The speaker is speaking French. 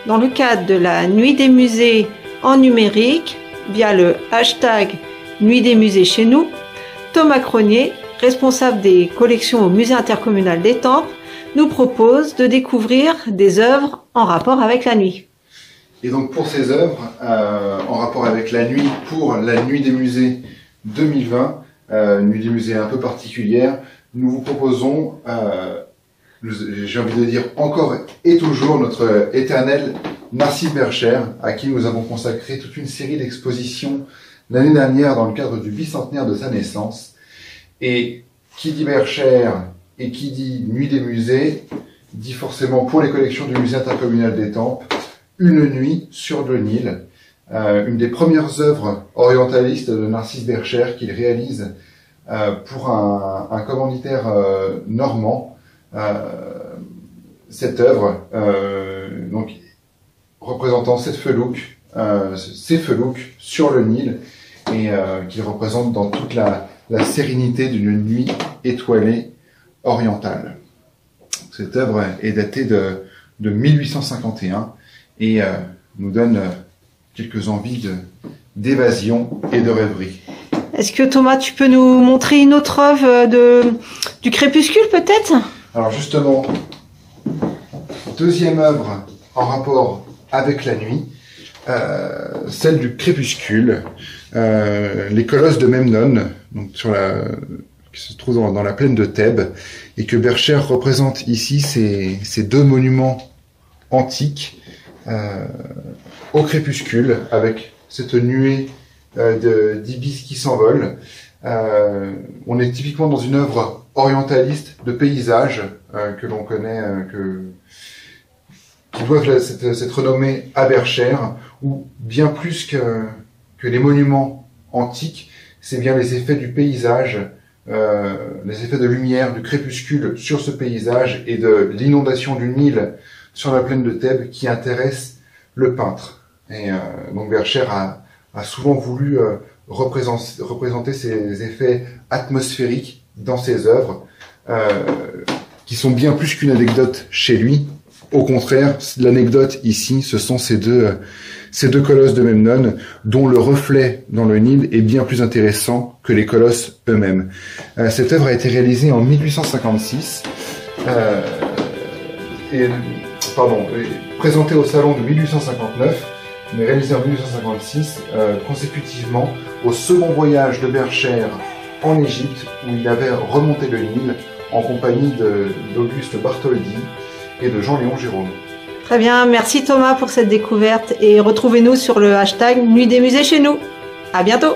dans le cadre de la Nuit des musées en numérique via le hashtag Nuit des musées chez nous, Thomas Cronier, responsable des collections au Musée intercommunal d'Étampes, nous propose de découvrir des œuvres en rapport avec la nuit. Et donc pour ces œuvres en rapport avec la nuit, pour la Nuit des musées 2020, Nuit des musées un peu particulière, nous vous proposons, j'ai envie de dire encore et toujours, notre éternel Narcisse Bercher, à qui nous avons consacré toute une série d'expositions l'année dernière dans le cadre du bicentenaire de sa naissance. Et qui dit Bercher et qui dit Nuit des musées, dit forcément pour les collections du Musée intercommunal d'Étampes, Une nuit sur le Nil, une des premières œuvres orientalistes de Narcisse Bercher qu'il réalise pour un commanditaire normand. Cette œuvre, donc représentant ces felouks sur le Nil, et qui représente dans toute la sérénité d'une nuit étoilée orientale. Cette œuvre est datée de 1851 et nous donne quelques envies d'évasion et de rêverie. Est-ce que Thomas, tu peux nous montrer une autre œuvre du crépuscule peut-être? Alors justement, deuxième œuvre en rapport avec la nuit, celle du crépuscule, les colosses de Memnon, donc qui se trouve dans la plaine de Thèbes, et que Bercher représente ici ces deux monuments antiques au crépuscule, avec cette nuée d'ibis qui s'envolent. On est typiquement dans une œuvre orientaliste de paysage que l'on connaît, qui doivent cette renommée à Bercher, où bien plus que les monuments antiques, c'est bien les effets du paysage, les effets de lumière, du crépuscule sur ce paysage et de l'inondation du Nil sur la plaine de Thèbes qui intéressent le peintre. Et donc Bercher a souvent voulu représenter ces effets atmosphériques dans ses œuvres, qui sont bien plus qu'une anecdote chez lui. Au contraire, l'anecdote ici, ce sont ces deux colosses de Memnon, dont le reflet dans le Nil est bien plus intéressant que les colosses eux-mêmes. Cette œuvre a été réalisée en 1856, présentée au salon de 1859, mais réalisée en 1856, consécutivement au second voyage de Bercher en Égypte, où il avait remonté le Nil en compagnie d'Auguste Bartholdi et de Jean-Léon Gérôme. Très bien, merci Thomas pour cette découverte et retrouvez-nous sur le hashtag Nuit des musées chez nous. À bientôt.